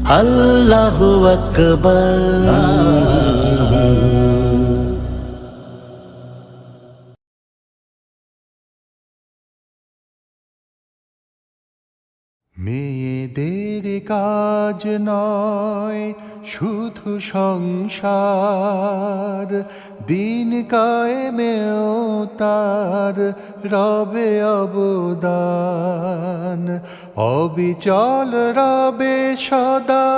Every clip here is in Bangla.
আল্লাহু আকবার। মেয়েদের কাজ নয় শুধু সংসার, দিন কায়েমেও তার রবে অবদান। অবিচল রবে সদা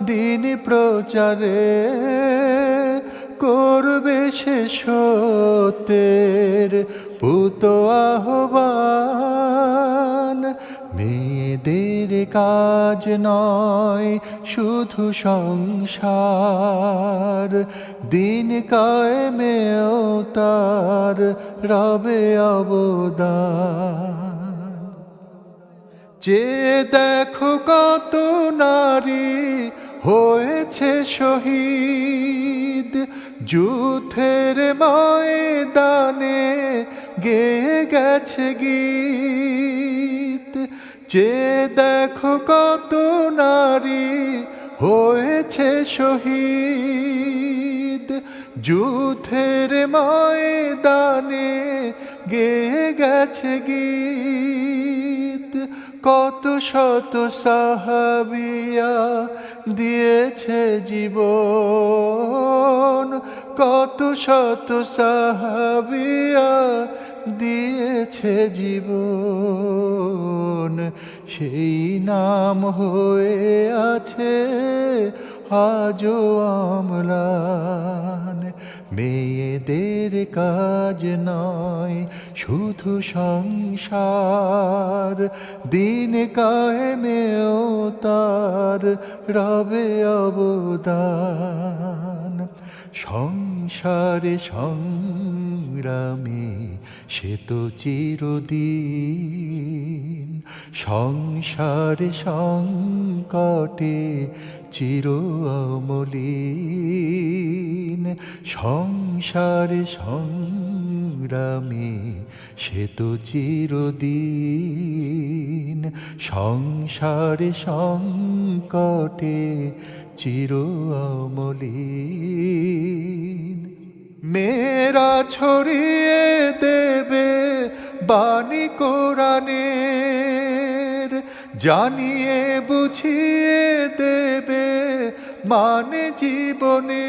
দিন প্রচারে, করবে সে সত্যের পুত আহ্বান। মেয়েদের কাজ নয় শুধু সংসার, দিন কায়েমেও তার রবে অবদান। যে দেখো কত নারী হয়েছে শহীদ, যুদ্ধের ময়দানে গেয়ে গেছে গীত। যে দেখো কত নারী হয়েছে শহীদ, যুদ্ধের ময়দানে গেয়ে গেছে গীত। কত শত সাহাবিয়া দিয়েছে জীবন, কত শত সাহাবিয়া দিয়েছে জীবন। সেই নাম হয়ে আছে আজও অম্লান। মেয়েদের কাজ নয় শুধু সংসার, দিন কায়েমেও তার রবে অবদান। সংসারে সংগ্রামে সে তো চিরদিন, সংসারে সংকটে চির অমলিন। সংসারে সংগ্রামে সে তো চিরদিন, সংসারে সংকটে চির অমলিন। মেয়েরা ছড়িয়ে দেবে বাণী কোরআনের, জানিয়ে বুঝিয়ে দেবে মানে জীবনের।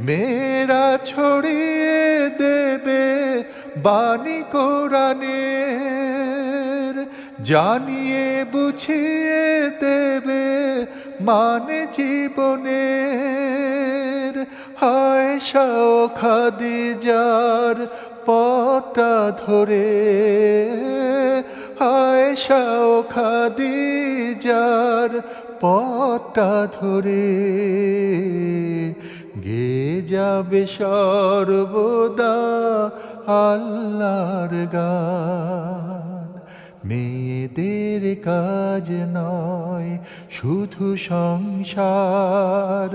মেয়েরা ছড়িয়ে দেবে বাণী কোরআনের, জানিয়ে বুঝিয়ে দেবে মানে জীবনের। আয়েশা ও খাদিজার পথটা ধরে, আয়েশা ও খাদিজার পথটা ধরে গে যাবে সর্বদা আল্লাহর গান। মেয়েদের কাজ নয় শুধু সংসার,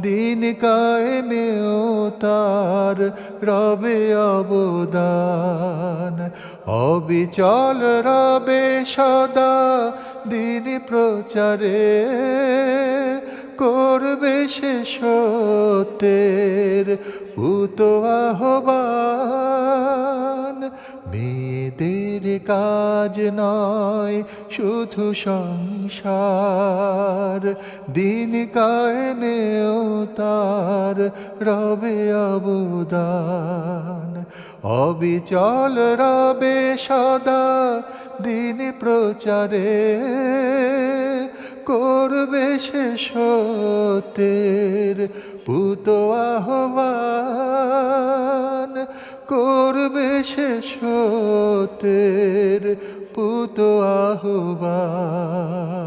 দিন কায়েমেও তার রবে অবদান। অবিচল রবে সদা দিন প্রচারে, করবে সে সত্যের পুত আহ্বান। মেয়েদের কাজ নয় শুধু সংসার, দিন কায়েমেও তার রবে অবদান। অবিচল রবে সদা দিন প্রচারে, করবে সে সত্যের পুত আহ্বান। করবে সে সত্যের পুত আহ্বান।